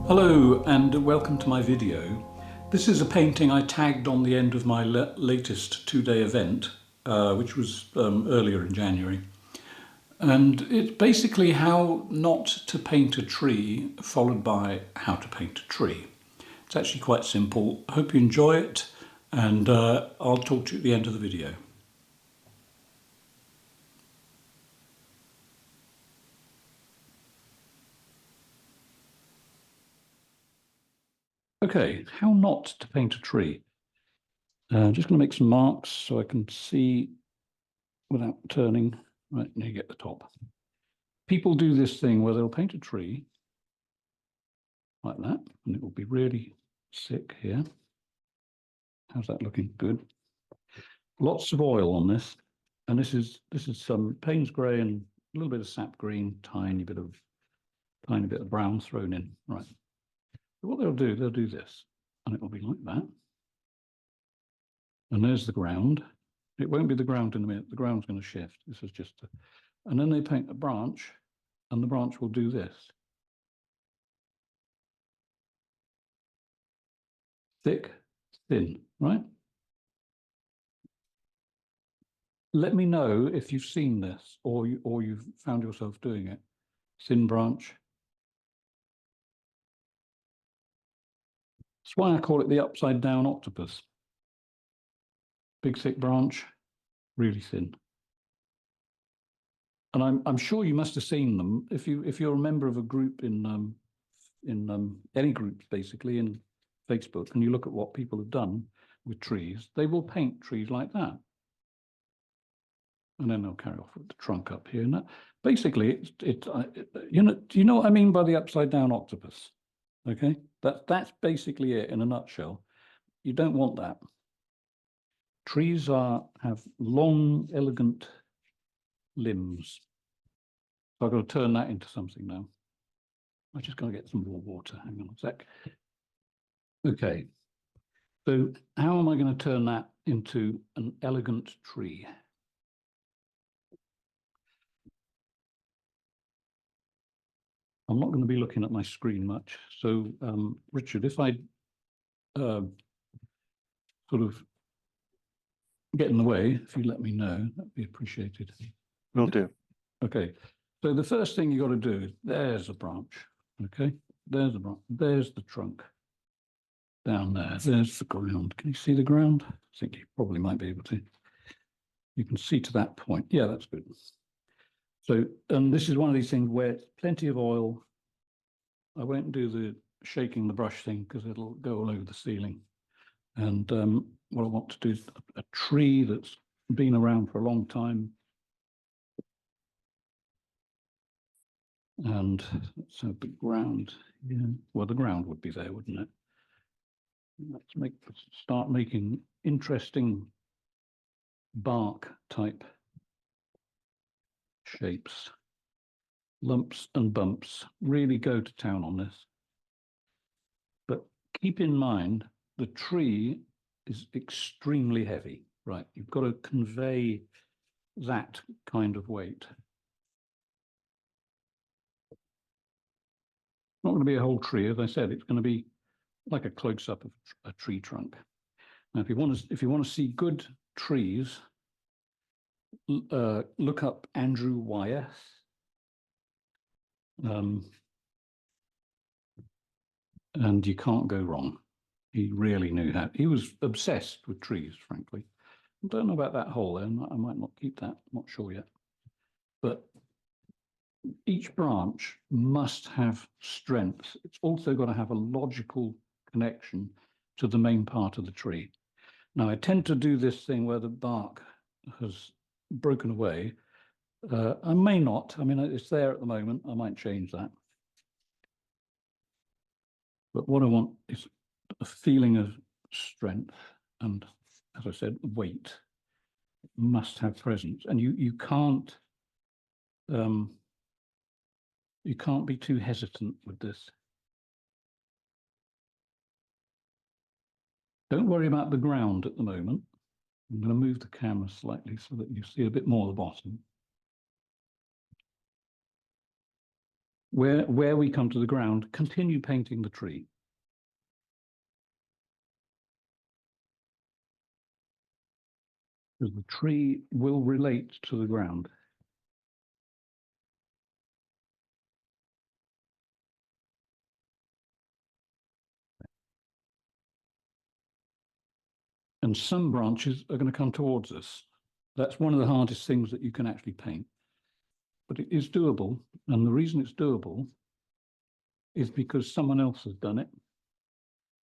Hello and welcome to my video. This is a painting I tagged on the end of my latest two-day event, which was earlier in January. And it's basically how not to paint a tree, followed by how to paint a tree. It's actually quite simple. I hope you enjoy it, and I'll talk to you at the end of the video. Okay, how not to paint a tree. I'm just going to make some marks so I can see without turning. Right, now you get the top. People do this thing where they'll paint a tree like that, and it will be really sick here. How's that looking? Good. Lots of oil on this, and this is some Payne's grey and a little bit of sap green, tiny bit of brown thrown in. Right. So what they'll do this, and it will be like that. And there's the ground. It won't be the ground in a minute. The ground's going to shift. This is just, and then they paint a branch, and the branch will do this. Thick, thin, right? Let me know if you've seen this or you've found yourself doing it. Thin branch. That's why I call it the upside down octopus. Big thick branch, really thin. And I'm sure you must have seen them if you're a member of a group in any groups basically in Facebook, and you look at what people have done with trees, they will paint trees like that. And then they'll carry off with the trunk up here. And that, basically, you know, do you know what I mean by the upside down octopus? Okay, that's basically it in a nutshell. You don't want that. Trees have long, elegant limbs. So I've got to turn that into something now. I'm just going to get some more water. Hang on a sec. Okay, so how am I going to turn that into an elegant tree? I'm not going to be looking at my screen much. So, Richard, if I sort of get in the way, if you let me know, that'd be appreciated. Will do. Okay, so the first thing you got to do is there's a branch. Okay, there's a branch. There's the trunk. Down there, there's the ground. Can you see the ground? I think you probably might be able to. You can see to that point. Yeah, that's good. So, this is one of these things where it's plenty of oil. I won't do the shaking the brush thing because it'll go all over the ceiling. And what I want to do is a tree that's been around for a long time. And let's have the ground. Yeah, well, the ground would be there, wouldn't it? Let's start making interesting bark type shapes. Lumps and bumps. Really go to town on this. But keep in mind, the tree is extremely heavy, right? You've got to convey that kind of weight. Not going to be a whole tree, as I said. It's going to be like a close-up of a tree trunk. Now, if you want to see good trees, look up Andrew Wyeth. And you can't go wrong. He really knew how. He was obsessed with trees, frankly. I don't know about that hole there. I might not keep that. I'm not sure yet. But each branch must have strength. It's also got to have a logical connection to the main part of the tree. Now, I tend to do this thing where the bark has broken away. I may not. I mean, it's there at the moment. I might change that. But what I want is a feeling of strength and, as I said, weight. It must have presence, and you can't be too hesitant with this. Don't worry about the ground at the moment. I'm going to move the camera slightly so that you see a bit more of the bottom. Where we come to the ground, continue painting the tree. Because the tree will relate to the ground. And some branches are going to come towards us. That's one of the hardest things that you can actually paint. But it is doable. And the reason it's doable is because someone else has done it.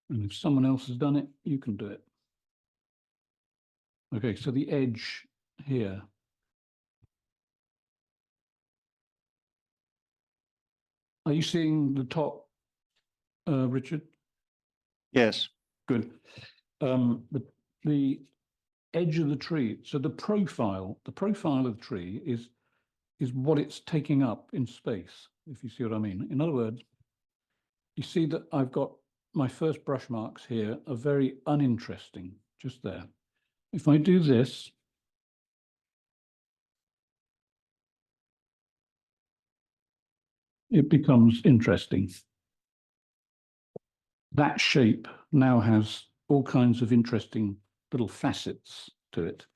And if someone else has done it, you can do it. Okay, so the edge here. Are you seeing the top, Richard? Yes. Good. The edge of the tree. So the profile of the tree is what it's taking up in space, if you see what I mean. In other words, you see that I've got my first brush marks here are very uninteresting, just there. If I do this, it becomes interesting. That shape now has all kinds of interesting little facets to it.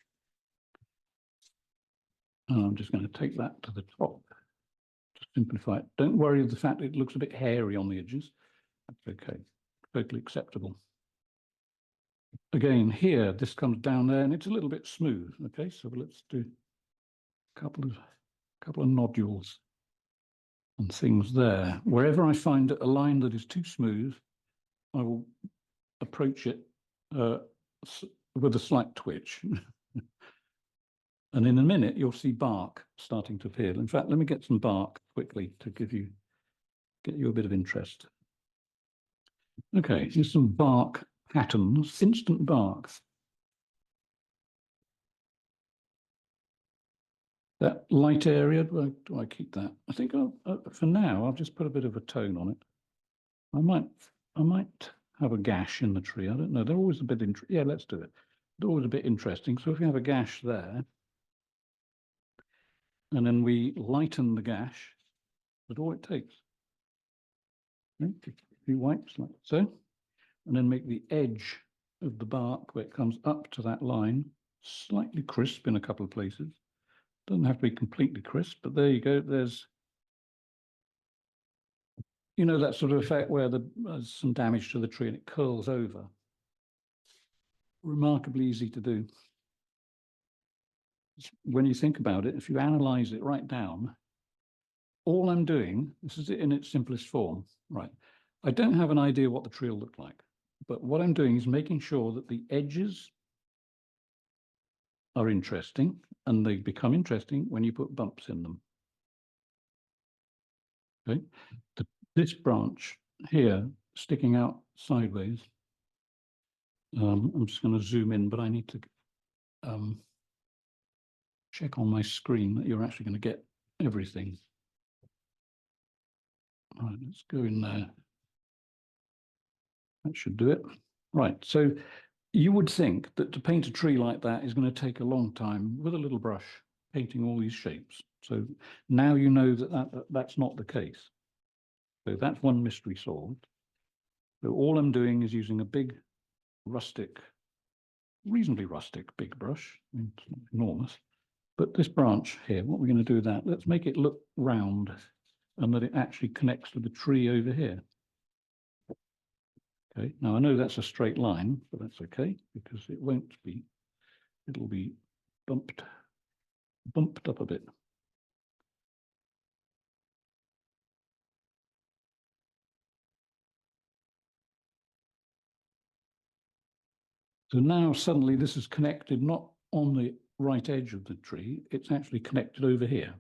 And I'm just going to take that to the top to simplify it. Don't worry of the fact it looks a bit hairy on the edges. That's okay, totally acceptable. Again, here, this comes down there and it's a little bit smooth. Okay, so let's do a couple of nodules and things there. Wherever I find a line that is too smooth, I will approach it with a slight twitch. And in a minute, you'll see bark starting to appear. In fact, let me get some bark quickly to get you a bit of interest. Okay, here's some bark patterns, instant bark. That light area, do I keep that? I think for now, I'll just put a bit of a tone on it. I might have a gash in the tree. I don't know. They're always a bit interesting. Yeah, let's do it. They're always a bit interesting. So if you have a gash there, and then we lighten the gash, that's all it takes. Okay, a few wipes like so, and then make the edge of the bark where it comes up to that line slightly crisp in a couple of places. Doesn't have to be completely crisp, but there you go. There's, you know, that sort of effect where there's some damage to the tree and it curls over. Remarkably easy to do. When you think about it, if you analyze it right down, all I'm doing, this is it in its simplest form, right? I don't have an idea what the tree will look like, but what I'm doing is making sure that the edges are interesting, and they become interesting when you put bumps in them. Okay, this branch here sticking out sideways. I'm just going to zoom in, but I need to check on my screen that you're actually going to get everything. All right, let's go in there. That should do it. Right, so you would think that to paint a tree like that is going to take a long time with a little brush, painting all these shapes. So now you know that that's not the case. So that's one mystery solved. So all I'm doing is using a big rustic, reasonably rustic big brush. I mean, it's not enormous. But this branch here, what we're going to do with that, let's make it look round and that it actually connects to the tree over here. Okay, now I know that's a straight line, but that's okay because it won't be, it'll be bumped up a bit. So now suddenly this is connected not on the right edge of the tree, it's actually connected over here.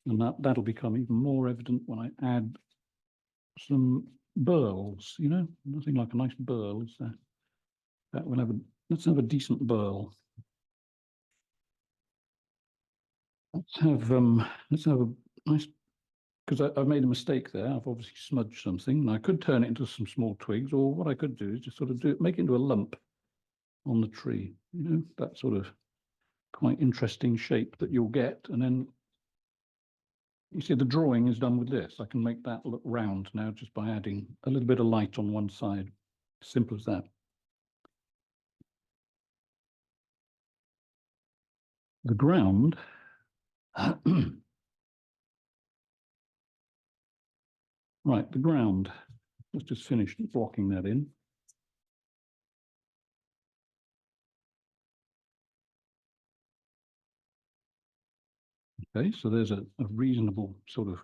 And that'll become even more evident when I add some burls, you know, nothing like a nice burl, is there? That will have let's have a decent burl. Let's have a nice, because I've made a mistake there. I've obviously smudged something, and I could turn it into some small twigs, or what I could do is just sort of make it into a lump on the tree. You know, that sort of quite interesting shape that you'll get, and then You see, the drawing is done with this. I can make that look round now just by adding a little bit of light on one side. Simple as that. The ground right, the ground. Let's just finish blocking that in. Okay, so there's a reasonable sort of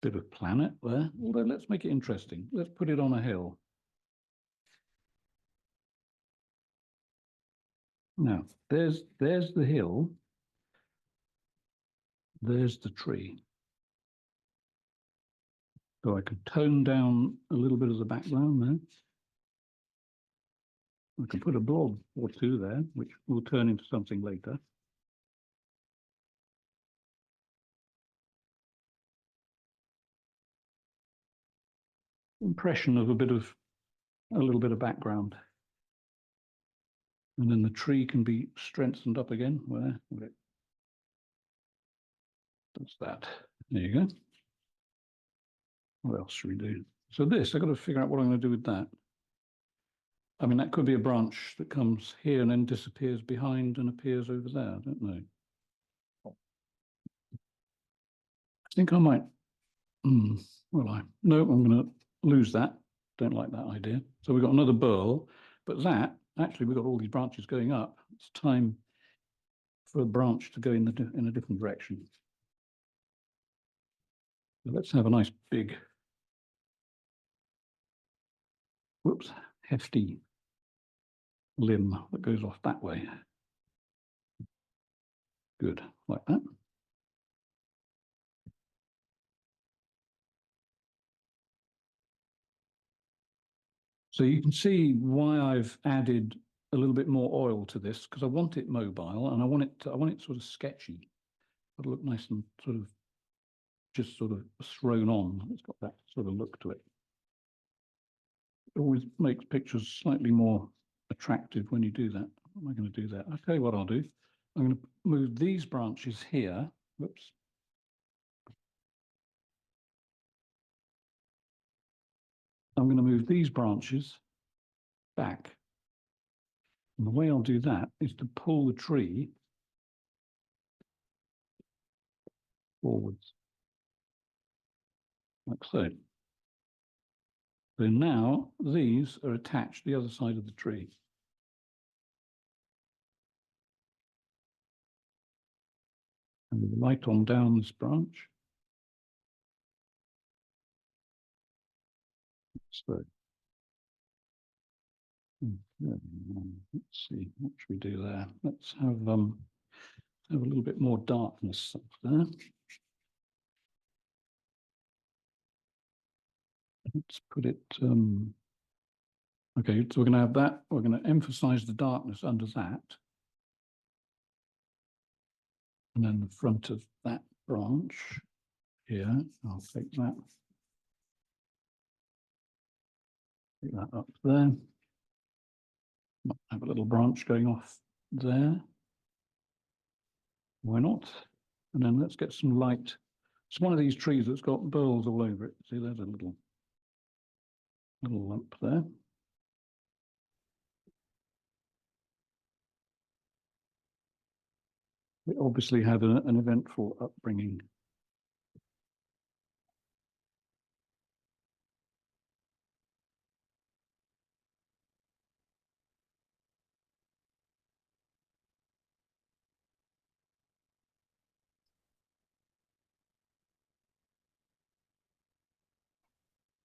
bit of planet there. Although let's make it interesting. Let's put it on a hill. Now, there's the hill. There's the tree. So I can tone down a little bit of the background there. I can put a blob or two there, which will turn into something later. Impression of a little bit of background. And then the tree can be strengthened up again. Where? That's that. There you go. What else should we do? So this, I've got to figure out what I'm going to do with that. I mean, that could be a branch that comes here and then disappears behind and appears over there. I don't know. I think I might. No, I'm going to lose that. Don't like that idea. So we've got another burl, but that actually we've got all these branches going up. It's time for a branch to go in a different direction. So let's have a nice big, hefty limb that goes off that way. Good, like that. So you can see why I've added a little bit more oil to this, because I want it mobile and I want it sort of sketchy. It'll look nice and just sort of thrown on. It's got that sort of look to it. It always makes pictures slightly more attractive when you do that. How am I going to do that? I'll tell you what I'll do. I'm going to move these branches here. Whoops. I'm going to move these branches back. And the way I'll do that is to pull the tree forwards, like so. So now these are attached to the other side of the tree. And with the light on down this branch. So let's see, what should we do there? Let's have a little bit more darkness up there. Let's put it, okay, so we're going to have that. We're going to emphasize the darkness under that. And then the front of that branch here, I'll take that. Take that up there. Might have a little branch going off there. Why not? And then let's get some light. It's one of these trees that's got burls all over it. See, there's a little lump there. It obviously had an eventful upbringing.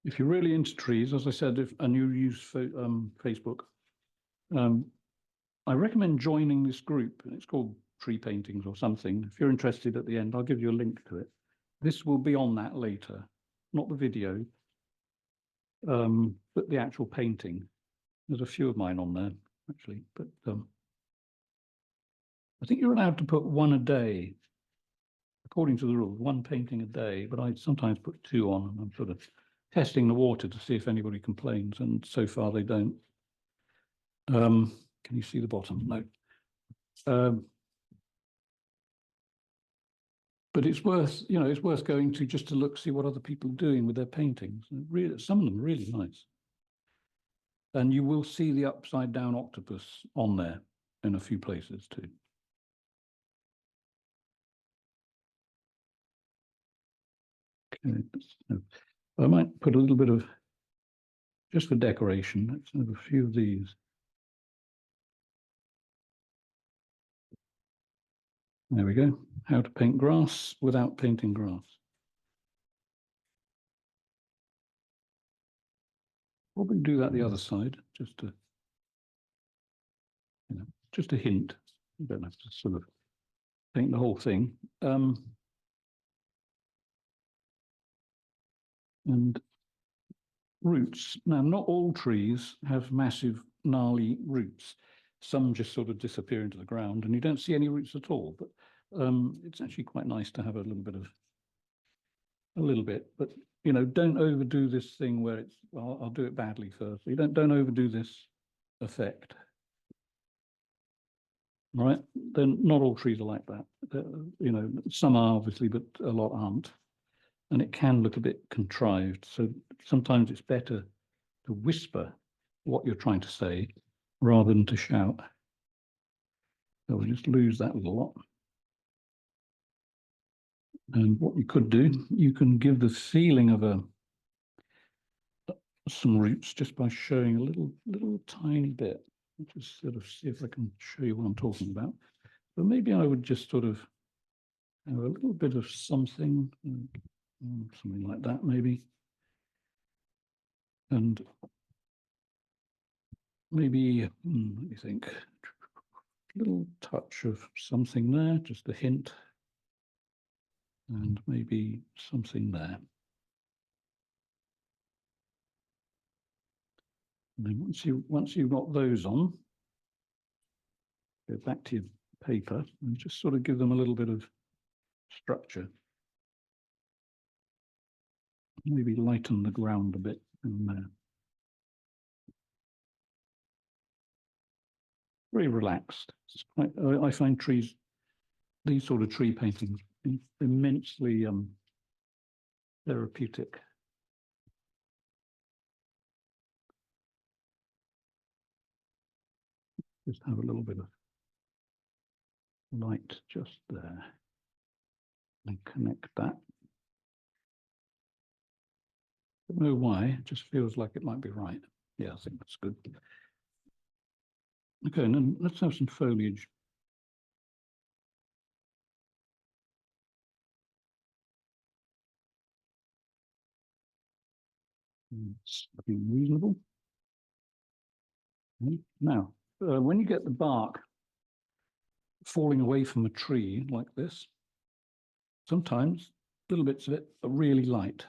If you're really into trees, as I said, and you use Facebook, I recommend joining this group. It's called Tree Paintings or something. If you're interested at the end, I'll give you a link to it. This will be on that later, not the video, but the actual painting. There's a few of mine on there, actually, but I think you're allowed to put one a day, according to the rules, one painting a day, but I sometimes put two on, and I'm sort of testing the water to see if anybody complains, and so far they don't. Can you see the bottom? No. But it's worth, you know, it's worth going to just to look, see what other people are doing with their paintings. Really, some of them are really nice. And you will see the upside down octopus on there in a few places too. Okay, I might put a little bit of, just for decoration, let's have a few of these. There we go. How to paint grass without painting grass. Probably do that the other side, just to, you know, just a hint. You don't have to sort of paint the whole thing. And roots. Now, not all trees have massive, gnarly roots. Some just sort of disappear into the ground and you don't see any roots at all. But it's actually quite nice to have a little bit. But, you know, don't overdo this thing where it's, well, I'll do it badly first. You don't overdo this effect. Right? Then not all trees are like that. You know, some are obviously, but a lot aren't. And it can look a bit contrived. So sometimes it's better to whisper what you're trying to say rather than to shout. So we'll just lose that little lot. And what you could do, you can give the feeling of some roots just by showing a little tiny bit. Just sort of see if I can show you what I'm talking about. But maybe I would just sort of have a little bit of something like that, maybe. And maybe, let me think, a little touch of something there, just a hint. And maybe something there. And then once you've got those on, go back to your paper and just sort of give them a little bit of structure. Maybe lighten the ground a bit in there. Very relaxed. It's quite, I find trees, these sort of tree paintings, immensely therapeutic. Just have a little bit of light just there and connect that. Don't know why, it just feels like it might be right. Yeah, I think that's good. Okay, and then let's have some foliage. It's reasonable. Now, when you get the bark falling away from a tree like this, sometimes little bits of it are really light.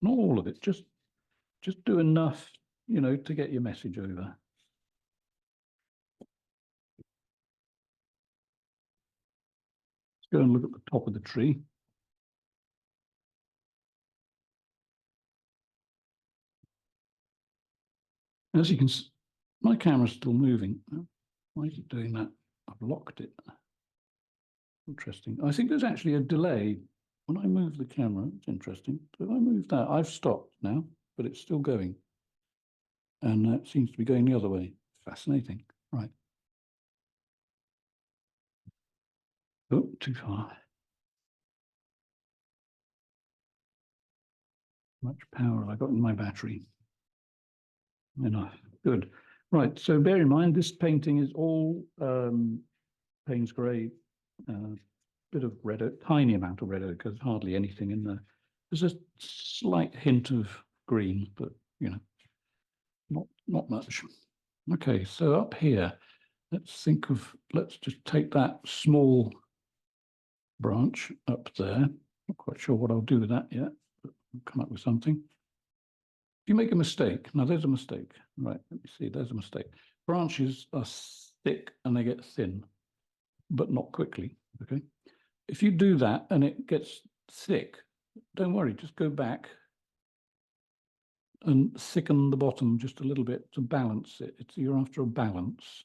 Not all of it, just do enough, you know, to get your message over. Let's go and look at the top of the tree. As you can see, my camera's still moving. Why is it doing that? I've locked it. Interesting. I think there's actually a delay. When I move the camera, it's interesting. So if I move that, I've stopped now, but it's still going. And that seems to be going the other way. Fascinating. Right. Oh, too far. Much power I got in my battery. Enough. Good. Right. So bear in mind, this painting is all Payne's grey, bit of red, tiny amount of red ochre, hardly anything in there. There's a slight hint of green, but you know, not much. Okay, so up here, let's just take that small branch up there. Not quite sure what I'll do with that yet, but I'll come up with something. If you make a mistake, now there's a mistake, right? Let me see, there's a mistake. Branches are thick and they get thin, but not quickly, okay? If you do that and it gets thick, don't worry, just go back and thicken the bottom just a little bit to balance it. You're after a balance.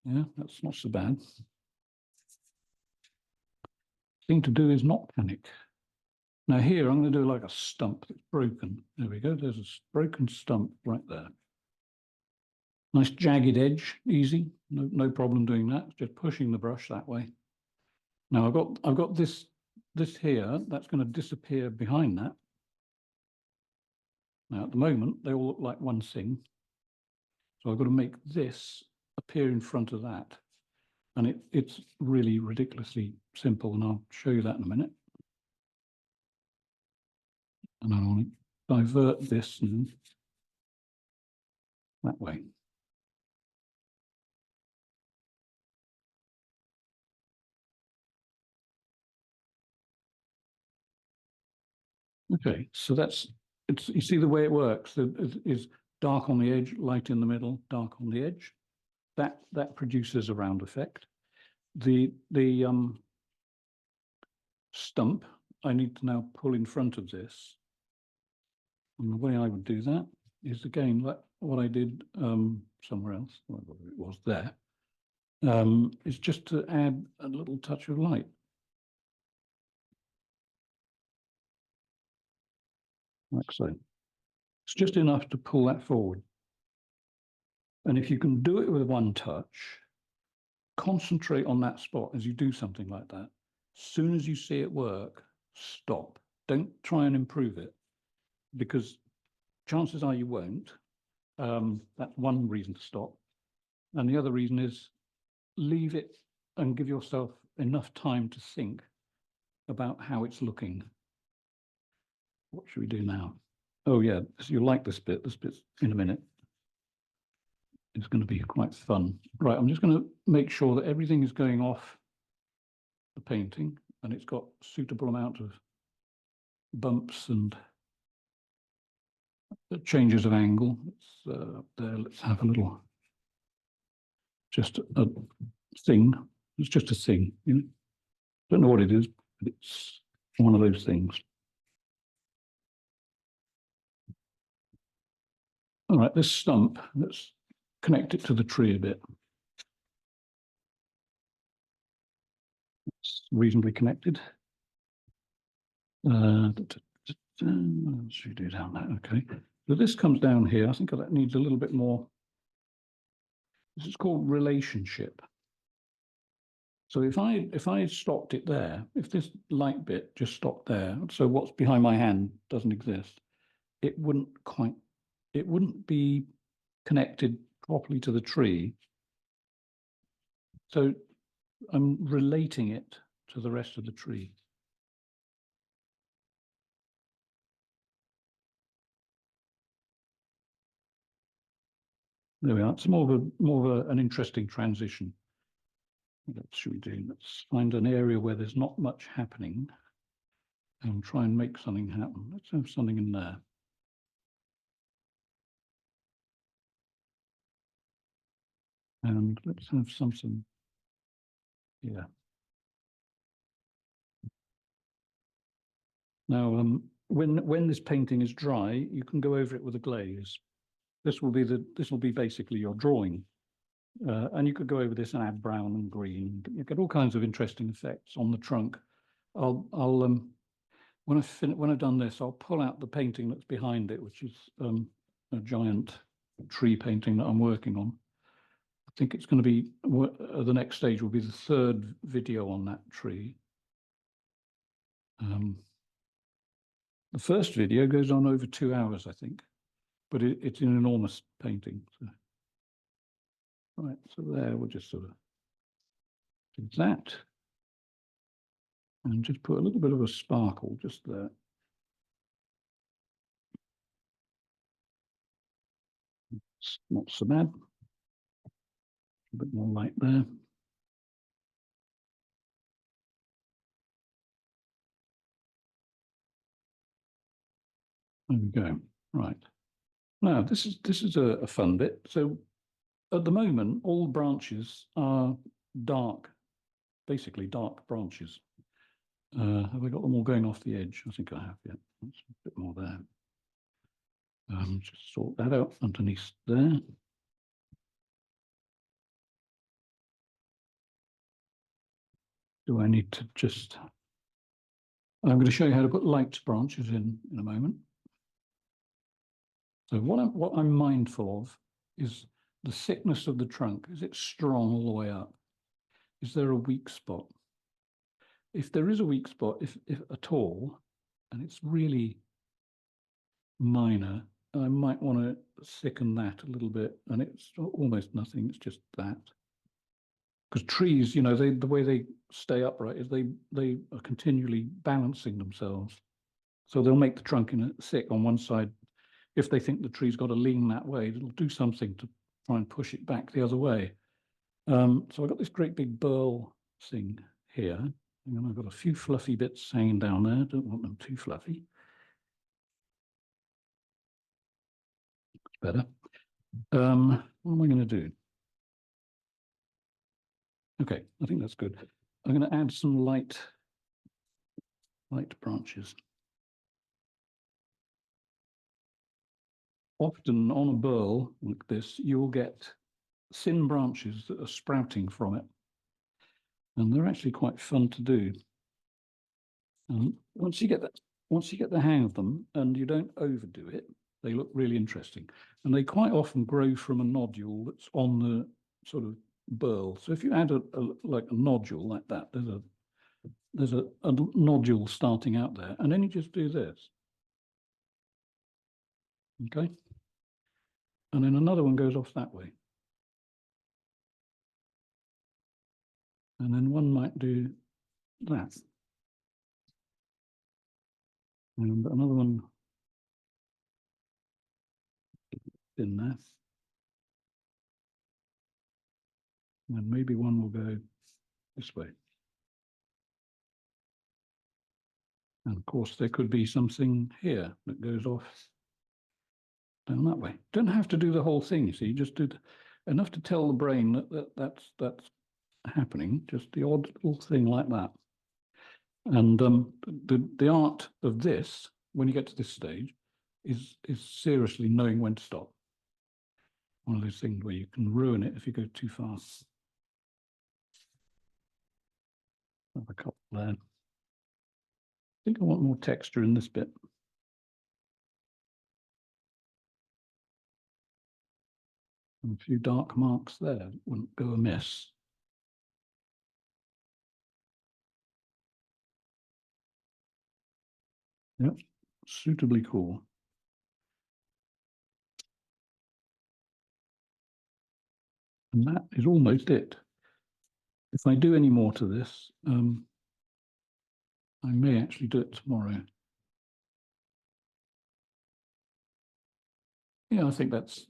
Yeah, that's not so bad. thing to do is not panic. Now here, I'm going to do like a stump that's broken. There we go. There's a broken stump right there. Nice jagged edge, easy. No problem doing that. Just pushing the brush that way. Now I've got this here. That's going to disappear behind that. Now at the moment, they all look like one thing. So I've got to make this appear in front of that. And it's really ridiculously simple. And I'll show you that in a minute. And I want to divert this now that way. Okay, so you see the way it works. Is dark on the edge, light in the middle, dark on the edge. That produces a round effect. The stump I need to now pull in front of this. And the way I would do that is again like what I did somewhere else, whatever it was there, is just to add a little touch of light. Like so. It's just enough to pull that forward. And if you can do it with one touch, concentrate on that spot as you do something like that. As soon as you see it work, stop. Don't try and improve it, because chances are you won't. That's one reason to stop. And the other reason is leave it and give yourself enough time to think about how it's looking. What should we do now? Oh yeah, you'll like this bit. This bit's in a minute. It's going to be quite fun. Right, I'm just going to make sure that everything is going off the painting and it's got a suitable amount of bumps and changes of angle. It's there. Let's have a little, just a thing. It's just a thing. You know? Don't know what it is, but it's one of those things. All right, this stump, let's connect it to the tree a bit. It's reasonably connected. Should we do down that? Okay. So this comes down here. I think that needs a little bit more. This is called relationship. So if I stopped it there, if this light bit just stopped there, so what's behind my hand doesn't exist, it wouldn't be connected properly to the tree. So I'm relating it to the rest of the tree. There we are. It's more of an interesting transition. What should we do? Let's find an area where there's not much happening and try and make something happen. Let's have something in there. And let's have something here. Now, when this painting is dry, you can go over it with a glaze. This will be basically your drawing. And you could go over this and add brown and green. You get all kinds of interesting effects on the trunk. When I've done this, I'll pull out the painting that's behind it, which is a giant tree painting that I'm working on. I think it's going to be the next stage will be the third video on that tree. The first video goes on over 2 hours, I think, but it's an enormous painting. So. Right, so there we'll just sort of do that. And just put a little bit of a sparkle just there. It's not so bad. A bit more light there. There we go. Right. Now this is a fun bit. So at the moment, all branches are dark, basically dark branches. Have I got them all going off the edge? I think I have, yeah. That's a bit more there. Just sort that out underneath there. Do I need to just I'm going to show you how to put light branches in a moment. So what I'm mindful of is the thickness of the trunk. Is it strong all the way up? Is there a weak spot? If there is a weak spot, if at all, and it's really minor, I might want to thicken that a little bit, and it's almost nothing. It's just that. Because trees, you know, the way they stay upright is they are continually balancing themselves. So they'll make the trunk thick on one side. If they think the tree's got to lean that way, it'll do something to try and push it back the other way. So I've got this great big burl thing here, and I've got a few fluffy bits hanging down there. Don't want them too fluffy. Better. What am I going to do? Okay, I think that's good. I'm going to add some light branches. Often on a burl like this, you will get thin branches that are sprouting from it. And they're actually quite fun to do. And once you get the hang of them and you don't overdo it, they look really interesting. And they quite often grow from a nodule that's on the sort of burl. So if you add like a nodule like that, there's a nodule starting out there, and then you just do this. Okay. And then another one goes off that way. And then one might do that. And another one in there. And maybe one will go this way. And of course, there could be something here that goes off down that way. Don't have to do the whole thing, you see, just do enough to tell the brain that's happening, just the odd little thing like that. And the art of this, when you get to this stage, is seriously knowing when to stop. One of those things where you can ruin it if you go too fast. Have a couple there. I think I want more texture in this bit. And a few dark marks there wouldn't go amiss. Yep, suitably cool. And that is almost it. If I do any more to this, I may actually do it tomorrow. Yeah, I think that's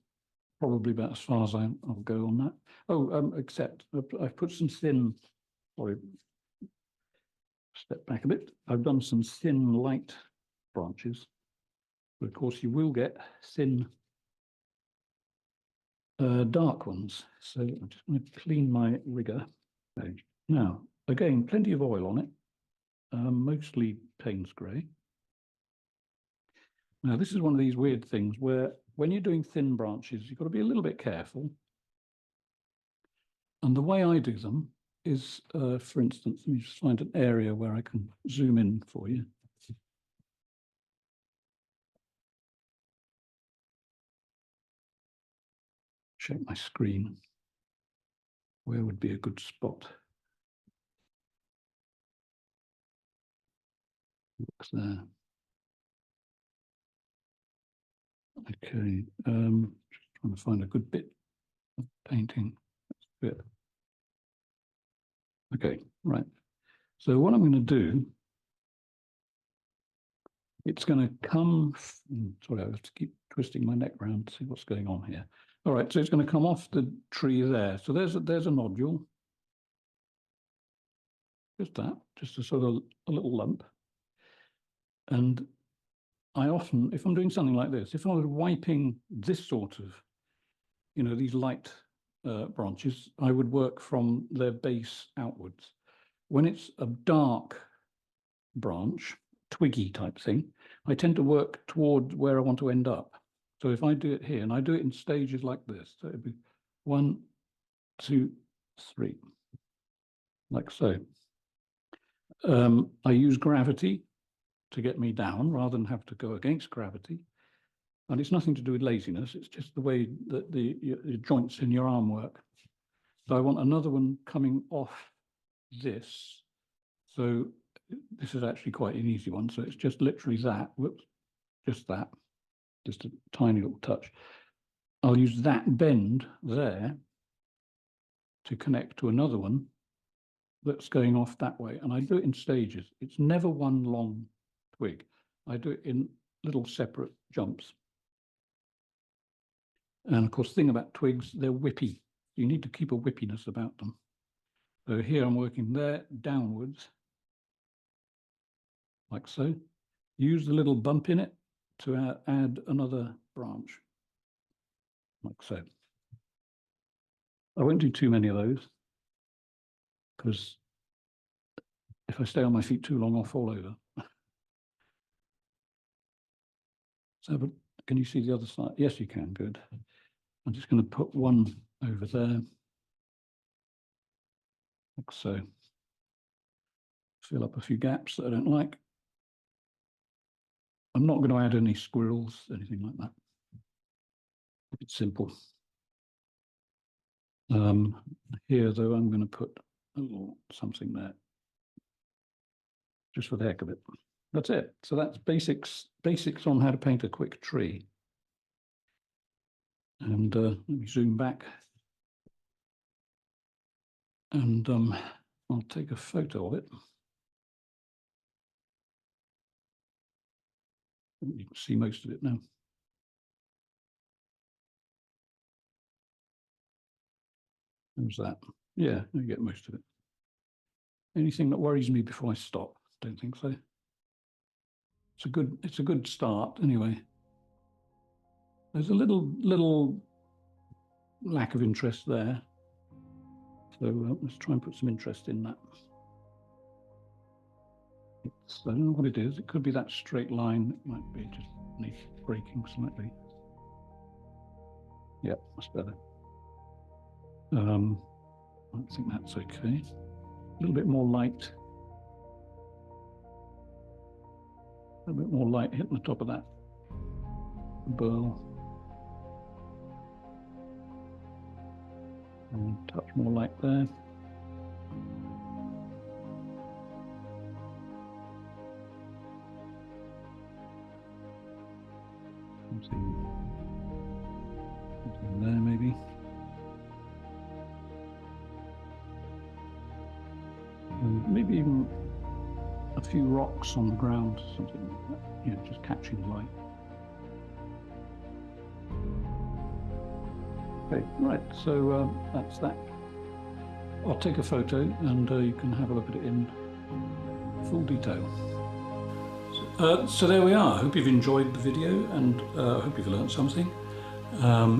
probably about as far as I'll go on that. Oh, except I've put some thin, sorry, step back a bit. I've done some thin light branches, but of course you will get thin dark ones. So I'm just going to clean my rigger page. Now, again, plenty of oil on it, mostly Payne's grey. Now, this is one of these weird things where when you're doing thin branches, you've got to be a little bit careful. And the way I do them is, for instance, let me just find an area where I can zoom in for you. Check my screen. Where would be a good spot? Looks there. Okay, just trying to find a good bit of painting. That's it. Okay, right. So what I'm going to do, it's going to come, sorry, I have to keep twisting my neck around to see what's going on here. All right, so it's going to come off the tree there. So there's a nodule. Just that, just a sort of a little lump. And I often, if I'm doing something like this, if I was wiping this sort of, you know, these light branches, I would work from their base outwards. When it's a dark branch, twiggy type thing, I tend to work toward where I want to end up. So if I do it here, and I do it in stages like this, so it'd be 1, 2, 3, like so. I use gravity to get me down rather than have to go against gravity. And it's nothing to do with laziness. It's just the way that your joints in your arm work. So I want another one coming off this. So this is actually quite an easy one. So it's just literally that, whoops, just that, just a tiny little touch. I'll use that bend there to connect to another one that's going off that way. And I do it in stages. It's never one long twig. I do it in little separate jumps. And of course, the thing about twigs, they're whippy. You need to keep a whippiness about them. So here I'm working there downwards, like so. Use the little bump in it to add another branch, like so. I won't do too many of those, because if I stay on my feet too long, I'll fall over. So, but can you see the other side? Yes, you can, good. I'm just going to put one over there, like so. Fill up a few gaps that I don't like. I'm not going to add any squirrels, anything like that. It's simple. Here, though, I'm going to put a little something there, just for the heck of it. That's it. So that's basics on how to paint a quick tree. And let me zoom back. And I'll take a photo of it. You can see most of it now. There's that. Yeah, you get most of it. Anything that worries me before I stop? Don't think so. It's a good start anyway. There's a little lack of interest there. So let's try and put some interest in that. I don't know what it is. It could be that straight line. It might be just needs breaking slightly. Yeah, that's better. I think that's okay. A little bit more light. A bit more light hitting the top of that burl. And a touch more light there. Something there maybe. And maybe even a few rocks on the ground, something like that. You know, just catching light. Okay, right, so that's that. I'll take a photo and you can have a look at it in full detail. So there we are. I hope you've enjoyed the video and I hope you've learned something.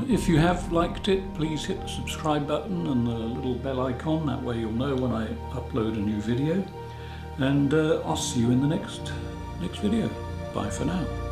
If you have liked it, please hit the subscribe button and the little bell icon. That way you'll know when I upload a new video. And I'll see you in the next video. Bye for now.